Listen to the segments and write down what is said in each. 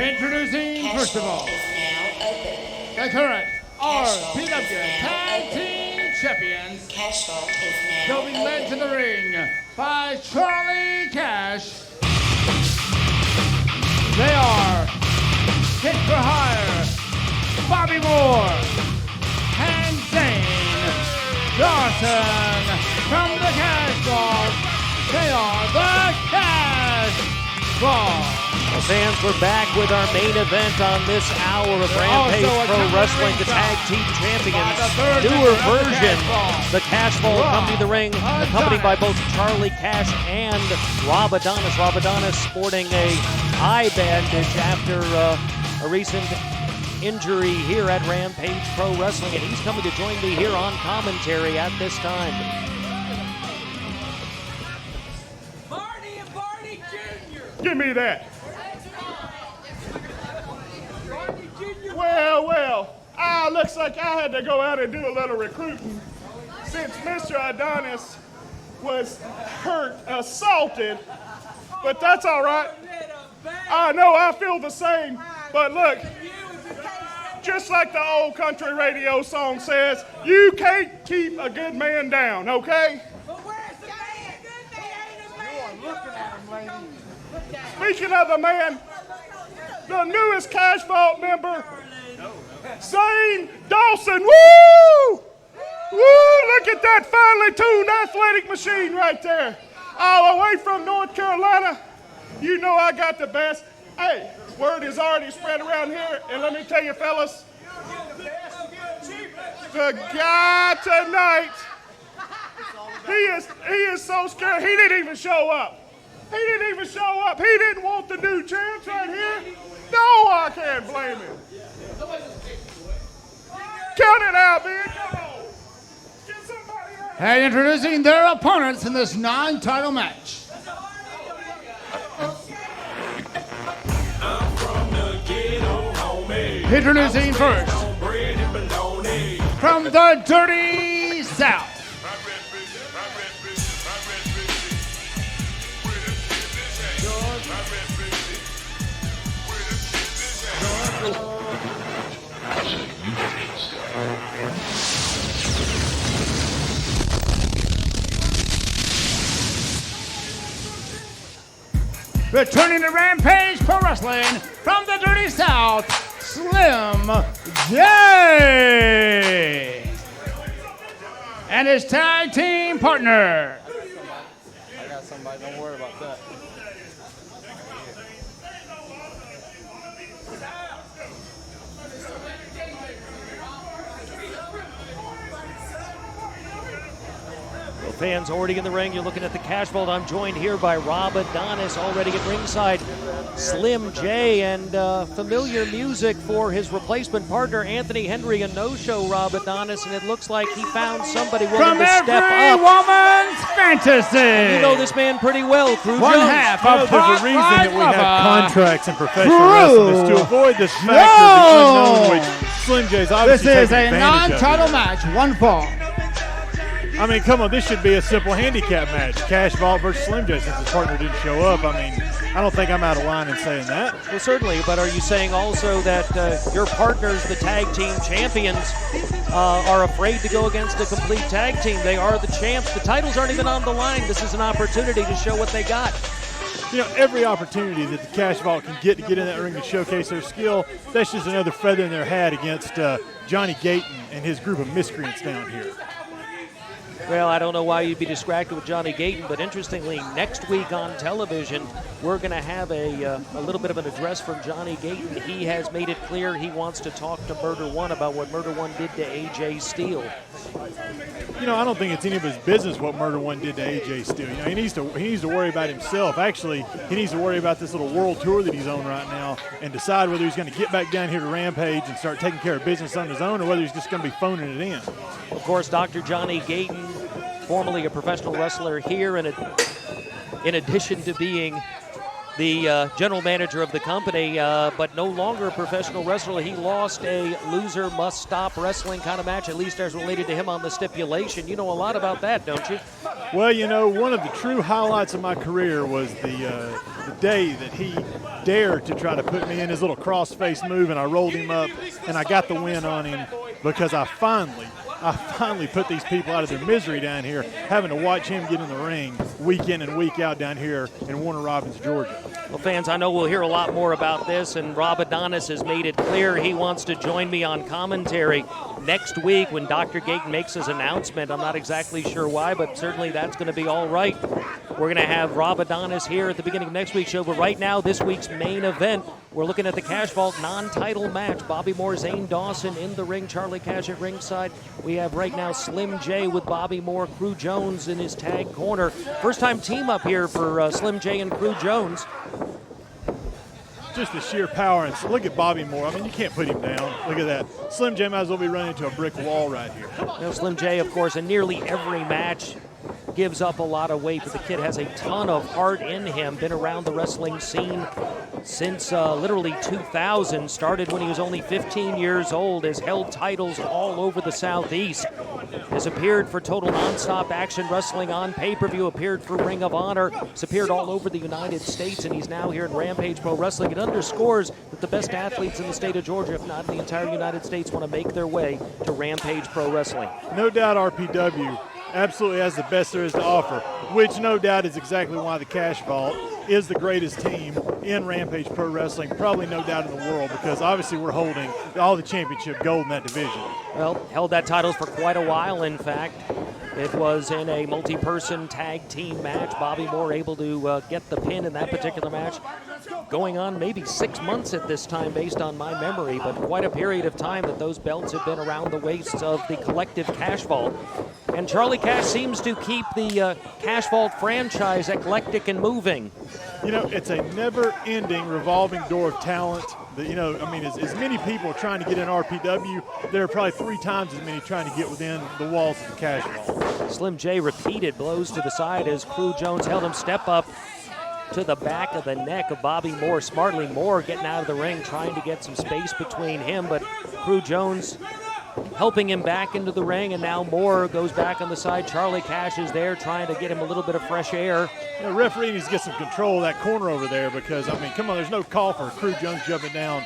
Introducing, first of all, the current RPW Tag Team Champions, going led to the ring by Charlie Cash. They are Hit for Hire, Bobby Moore, and Zane Dawson. From the Cash Vault, they are the Cash Vault. Well, fans, we're back with our main event on this hour of Rampage Pro Wrestling, the Tag Team Champions. Newer version, the Cash Vault coming to the ring, accompanied by both Charlie Cash and Rob Adonis. Rob Adonis sporting a eye bandage after a recent injury here at Rampage Pro Wrestling, and he's coming to join me here on commentary at this time. Barney and Barney Jr. Give me that. Well, looks like I had to go out and do a little recruiting since Mr. Adonis was hurt, assaulted, but that's all right. I know, I feel the same, but look, just like the old country radio song says, you can't keep a good man down, okay? But where's the man? He ain't a man. You are looking at him, lady. Speaking of the man, the newest Cash Vault member, Zane Dawson. Woo! Woo! Look at that finely tuned athletic machine right there. All the way from North Carolina. You know I got the best. Hey, word is already spread around here, and let me tell you, fellas, the guy tonight, he is so scared. He didn't even show up. He didn't even show up. He didn't want the new champs right here. No, I can't blame him. Count it out, man. Come on. Get somebody out. And introducing their opponents in this non-title match. Introducing first, from the Dirty South, returning to Rampage Pro Wrestling from the Dirty South, Slim J. And his tag team partner. I got somebody, don't worry about that. Well, fans already in the ring. You're looking at the Cash Vault. I'm joined here by Rob Adonis, already at ringside. Slim J, and familiar music for his replacement partner, Anthony Henry, a no-show Rob Adonis, and it looks like he found somebody willing From to step every up. woman's fantasy. And you know this man pretty well, Crew One Jones. half Well, of there's Hot a reason that we Rod have Lover. contracts in professional Crew wrestling, is to avoid this factor of the unknown, which Slim J's This obviously is taking a advantage of. non-title match, one fall. I mean, come on, this should be a simple handicap match. Cash Vault versus Slim J, since his partner didn't show up. I mean, I don't think I'm out of line in saying that. Well, certainly, but are you saying also that your partners, the tag team champions, are afraid to go against a complete tag team? They are the champs. The titles aren't even on the line. This is an opportunity to show what they got. You know, every opportunity that the Cash Vault can get in that ring to showcase their skill, that's just another feather in their hat against Johnny Gayton and his group of miscreants down here. Well, I don't know why you'd be distracted with Johnny Gayton, but interestingly, next week on television, we're going to have a little bit of an address from Johnny Gayton. He has made it clear he wants to talk to Murder One about what Murder One did to AJ Steele. You know, I don't think it's any of his business what Murder One did to AJ Steele. You know, he needs to worry about himself. Actually, he needs to worry about this little world tour that he's on right now and decide whether he's going to get back down here to Rampage and start taking care of business on his own, or whether he's just going to be phoning it in. Of course, Dr. Johnny Gayton, formerly a professional wrestler here, and in addition to being the general manager of the company, but no longer a professional wrestler. He lost a loser must stop wrestling kind of match, at least as related to him on the stipulation. You know a lot about that, don't you? Well, you know, one of the true highlights of my career was the day that he dared to try to put me in his little cross-face move, and I rolled him up, and I got the win on him because I finally put these people out of their misery down here, having to watch him get in the ring week in and week out down here in Warner Robins, Georgia. Well, fans, I know we'll hear a lot more about this, and Rob Adonis has made it clear he wants to join me on commentary next week when Dr. Gayton makes his announcement. I'm not exactly sure why, but certainly that's going to be all right. We're going to have Rob Adonis here at the beginning of next week's show, but right now, this week's main event, we're looking at the Cash Vault non-title match. Bobby Moore, Zane Dawson in the ring, Charlie Cash at ringside. We have right now Slim J with Bobby Moore, Crew Jones in his tag corner. First time team up here for Slim J and Crew Jones. Just the sheer power, and look at Bobby Moore. I mean, you can't put him down. Look at that. Slim J might as well be running into a brick wall right here. You know, Slim J, of course, in nearly every match gives up a lot of weight, but the kid has a ton of heart in him. Been around the wrestling scene since literally 2000. Started when he was only 15 years old. Has held titles all over the Southeast. Has appeared for Total Nonstop Action Wrestling on pay-per-view. Appeared for Ring of Honor. Has appeared all over the United States, and he's now here at Rampage Pro Wrestling. It underscores that the best athletes in the state of Georgia, if not the entire United States, want to make their way to Rampage Pro Wrestling. No doubt RPW absolutely has the best there is to offer, which no doubt is exactly why the Cash Vault is the greatest team in Rampage Pro Wrestling, probably no doubt in the world, because obviously we're holding all the championship gold in that division. Well, held that title for quite a while, in fact. It was in a multi-person tag team match. Bobby Moore able to get the pin in that particular match. Going on maybe 6 months at this time based on my memory, but quite a period of time that those belts have been around the waists of the collective Cash Vault. And Charlie Cash seems to keep the Cash Vault franchise eclectic and moving. You know, it's a never-ending revolving door of talent. You know, I mean, as many people trying to get in RPW, there are probably 3 times as many trying to get within the walls of the Cash Vault. Slim J repeated blows to the side as Crew Jones held him step up to the back of the neck of Bobby Moore. Smartly, Moore getting out of the ring, trying to get some space between him, but Crew Jones helping him back into the ring, and now Moore goes back on the side. Charlie Cash is there trying to get him a little bit of fresh air. You know, referee needs to get some control of that corner over there because, I mean, come on, there's no call for Crew Jones jumping down.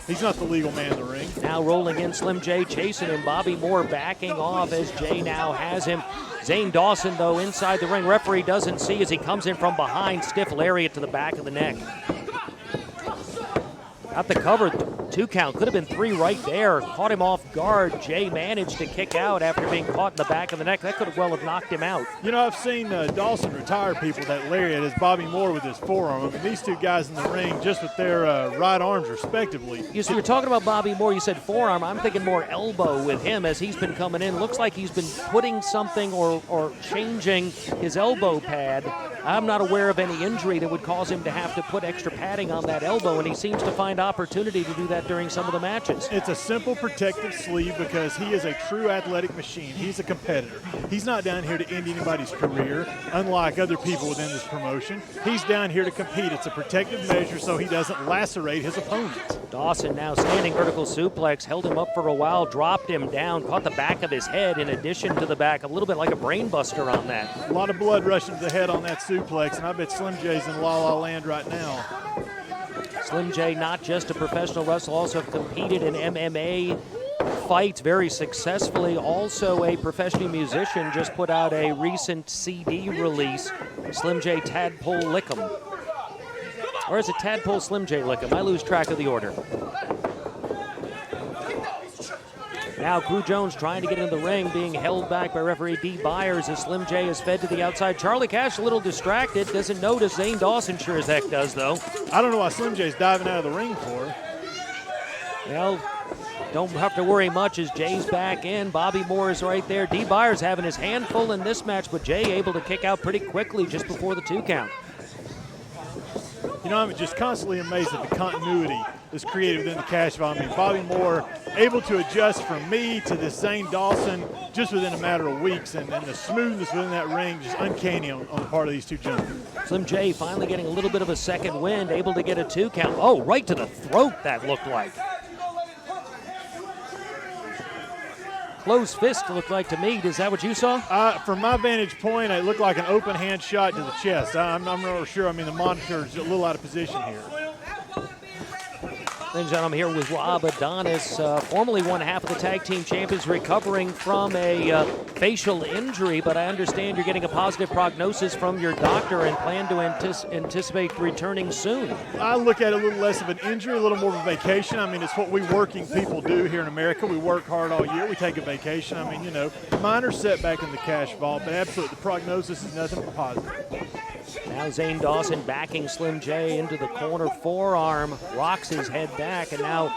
He's not the legal man in the ring. Now rolling in, Slim J chasing him. Bobby Moore backing off as Jay now has him. Zane Dawson, though, inside the ring. Referee doesn't see as he comes in from behind. Stiff lariat to the back of the neck. Got the cover, 2 count. Could have been 3 right there. Caught him off guard. Jay managed to kick out after being caught in the back of the neck. That could have well have knocked him out. You know, I've seen Dawson retire people that lariat as Bobby Moore with his forearm. I mean, these 2 guys in the ring just with their right arms respectively. You were talking about Bobby Moore. You said forearm. I'm thinking more elbow with him as he's been coming in. Looks like he's been putting something or changing his elbow pad. I'm not aware of any injury that would cause him to have to put extra padding on that elbow, and he seems to find opportunity to do that during some of the matches. It's a simple protective sleeve because he is a true athletic machine. He's a competitor. He's not down here to end anybody's career, unlike other people within this promotion. He's down here to compete. It's a protective measure so he doesn't lacerate his opponent. Dawson now standing vertical suplex, held him up for a while, dropped him down, caught the back of his head in addition to the back, a little bit like a brain buster on that. A lot of blood rushing to the head on that suplex, and I bet Slim J's in La La Land right now. Slim J, not just a professional wrestler, also competed in MMA fights very successfully. Also a professional musician, just put out a recent CD release, Slim J Tadpole Lick'em. Or is it Tadpole Slim J Lick'em? I lose track of the order. Now Crew Jones trying to get in the ring, being held back by referee Dee Byers as Slim J is fed to the outside. Charlie Cash a little distracted, doesn't notice. Zane Dawson sure as heck does, though. I don't know why Slim J's diving out of the ring for. Well, don't have to worry much as Jay's back in. Bobby Moore is right there. Dee Byers having his hand full in this match, but Jay able to kick out pretty quickly just before the 2 count. You know, I'm just constantly amazed at the continuity is created within the cash vault. I mean, Bobby Moore able to adjust from me to this Zane Dawson just within a matter of weeks, and the smoothness within that ring just uncanny on the part of these two gentlemen. Slim J finally getting a little bit of a second wind, able to get a 2 count. Oh, right to the throat that looked like. Closed fist looked like to me. Is that what you saw? From my vantage point, it looked like an open hand shot to the chest. I'm not sure. I mean, the monitor's a little out of position here. Ladies and gentlemen, I'm here with Rob Adonis, formerly one half of the tag team champions, recovering from a facial injury, but I understand you're getting a positive prognosis from your doctor and plan to anticipate returning soon. I look at it a little less of an injury, a little more of a vacation. I mean, it's what we working people do here in America. We work hard all year. We take a vacation. I mean, you know, minor setback in the cash vault, but absolutely the prognosis is nothing but positive. Now Zane Dawson backing Slim J into the corner, forearm, rocks his head back, and now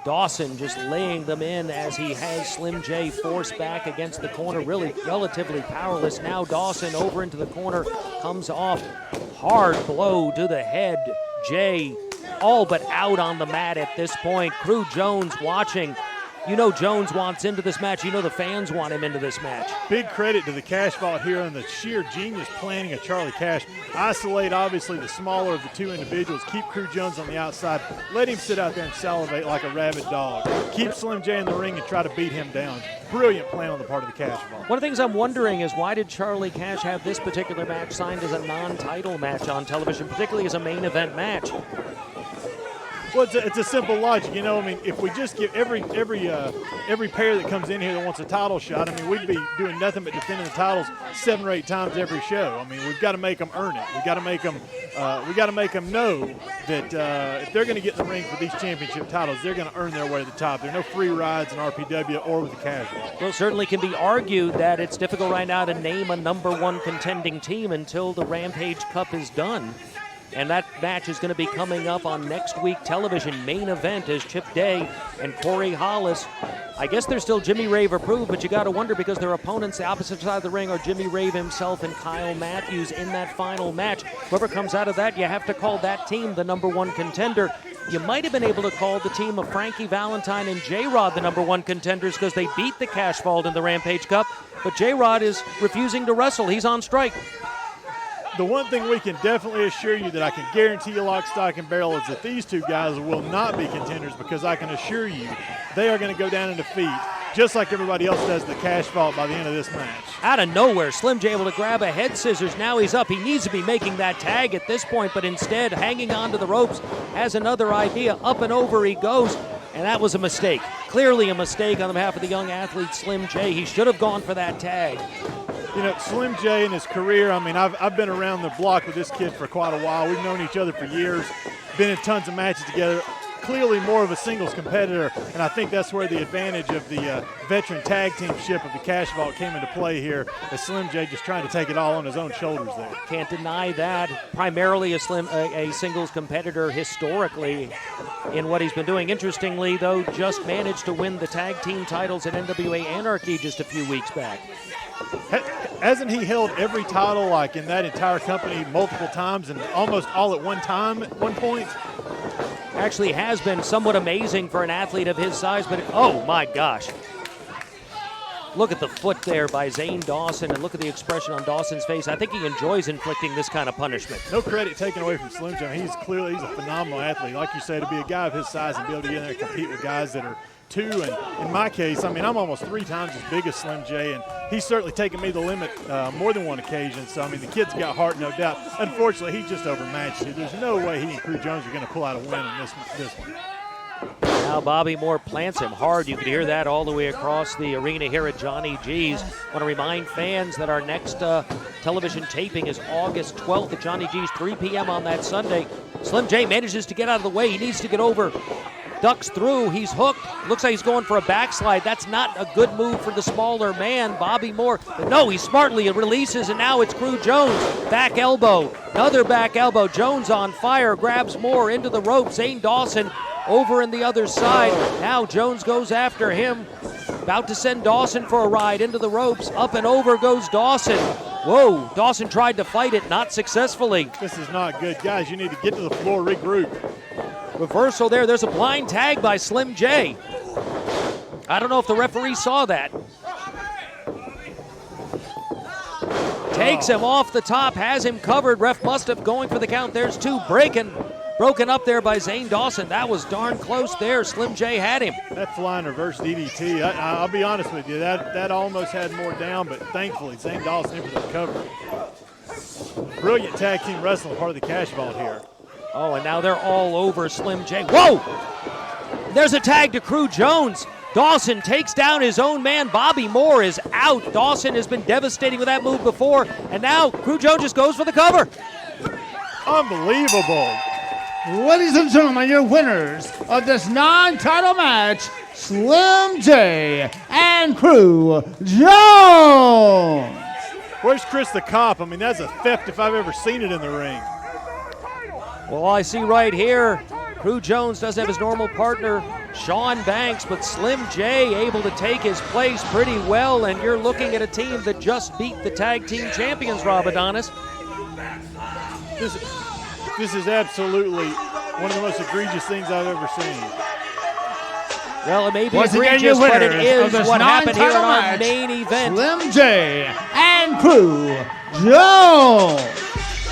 Dawson just laying them in as he has Slim J forced back against the corner, really relatively powerless. Now Dawson over into the corner, comes off, hard blow to the head. J all but out on the mat at this point. Crew Jones watching. You know Jones wants into this match. You know the fans want him into this match. Big credit to the Cash Vault here and the sheer genius planning of Charlie Cash. Isolate, obviously, the smaller of the two individuals. Keep Crew Jones on the outside. Let him sit out there and salivate like a rabid dog. Keep Slim J in the ring and try to beat him down. Brilliant plan on the part of the Cash Vault. One of the things I'm wondering is why did Charlie Cash have this particular match signed as a non-title match on television, particularly as a main event match? Well, it's a simple logic, you know. I mean, if we just give every pair that comes in here that wants a title shot, I mean, we'd be doing nothing but defending the titles 7 or 8 times every show. I mean, we've got to make them earn it. We've got to make them know that if they're going to get in the ring for these championship titles, they're going to earn their way to the top. There are no free rides in RPW or with the Cash Vault. Well, it certainly can be argued that it's difficult right now to name a #1 contending team until the Rampage Cup is done. And that match is going to be coming up on next week television. Main event is Chip Day and Corey Hollis. I guess they're still Jimmy Rave approved, but you got to wonder because their opponents, the opposite side of the ring, are Jimmy Rave himself and Kyle Matthews in that final match. Whoever comes out of that, you have to call that team the #1 contender. You might have been able to call the team of Frankie Valentine and J-Rod the #1 contenders because they beat the Cash Vault in the Rampage Cup, but J-Rod is refusing to wrestle. He's on strike. The one thing we can definitely assure you that I can guarantee you lock, stock, and barrel is that these two guys will not be contenders because I can assure you they are going to go down in defeat just like everybody else does the Cash Vault by the end of this match. Out of nowhere, Slim J able to grab a head scissors. Now he's up. He needs to be making that tag at this point, but instead hanging on to the ropes, has another idea. Up and over he goes, and that was a mistake. Clearly a mistake on behalf of the young athlete Slim J. He should have gone for that tag. You know, Slim J in his career, I mean, I've been around the block with this kid for quite a while. We've known each other for years, been in tons of matches together. Clearly more of a singles competitor, and I think that's where the advantage of the veteran tag team ship of the Cash Vault came into play here, as Slim J just trying to take it all on his own shoulders there. Can't deny that. Primarily a singles competitor historically in what he's been doing. Interestingly, though, just managed to win the tag team titles at NWA Anarchy just a few weeks back. Hasn't he held every title like in that entire company multiple times and almost all at one time at one point? Actually has been somewhat amazing for an athlete of his size, but oh my gosh. Look at the foot there by Zane Dawson, and look at the expression on Dawson's face. I think he enjoys inflicting this kind of punishment. No credit taken away from Slim J. He's a phenomenal athlete. Like you say, to be a guy of his size and be able to get in there and compete with guys that are 2, and in my case, I mean, I'm almost 3 times as big as Slim J, and he's certainly taken me the limit more than one occasion. So, I mean, the kid's got heart, no doubt. Unfortunately, he's just overmatched you. There's no way he and Crew Jones are going to pull out a win on this one. Now Bobby Moore plants him hard. You can hear that all the way across the arena here at Johnny G's. Want to remind fans that our next television taping is August 12th at Johnny G's, 3 p.m. on that Sunday. Slim J manages to get out of the way. He needs to get over. Ducks through. He's hooked. Looks like he's going for a backslide. That's not a good move for the smaller man, Bobby Moore. But no, he smartly releases, and now it's Crew Jones. Back elbow. Another back elbow. Jones on fire. Grabs Moore into the rope. Zane Dawson over in the other side. Now Jones goes after him. About to send Dawson for a ride into the ropes. Up and over goes Dawson. Whoa, Dawson tried to fight it, not successfully. This is not good. Guys, you need to get to the floor, regroup. Reversal there. There's a blind tag by Slim J. I don't know if the referee saw that. Takes him off the top, has him covered. Ref must have going for the count. There's two. Broken up there by Zane Dawson. That was darn close there. Slim J had him. That flying reverse DDT, I'll be honest with you, that almost had more down, but thankfully Zane Dawson in for the recovery. Brilliant tag team wrestling, part of the cash vault here. Oh, and now they're all over Slim J. Whoa! There's a tag to Crew Jones. Dawson takes down his own man. Bobby Moore is out. Dawson has been devastating with that move before, and now Crew Jones just goes for the cover. Unbelievable. Ladies and gentlemen, your winners of this non-title match, Slim J and Crew Jones. Where's Chris the Cop? I mean, that's a theft if I've ever seen it in the ring. Well, I see right here, Crew Jones doesn't have his normal partner, Sean Banks, but Slim J able to take his place pretty well, and you're looking at a team that just beat the tag team champions, Rob Adonis. This is absolutely one of the most egregious things I've ever seen. Well, it may be Once again, egregious, your but it winners of is this what happened here in non-title our match, main event. Slim J and Crew Jones.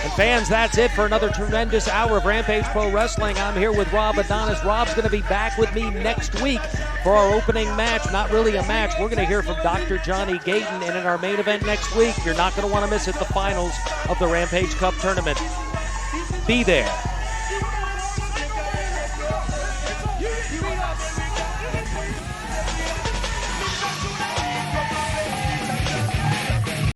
And fans, that's it for another tremendous hour of Rampage Pro Wrestling. I'm here with Rob Adonis. Rob's going to be back with me next week for our opening match. Not really a match. We're going to hear from Dr. Johnny Gayton. And in our main event next week, you're not going to want to miss it, the finals of the Rampage Cup tournament. Be there.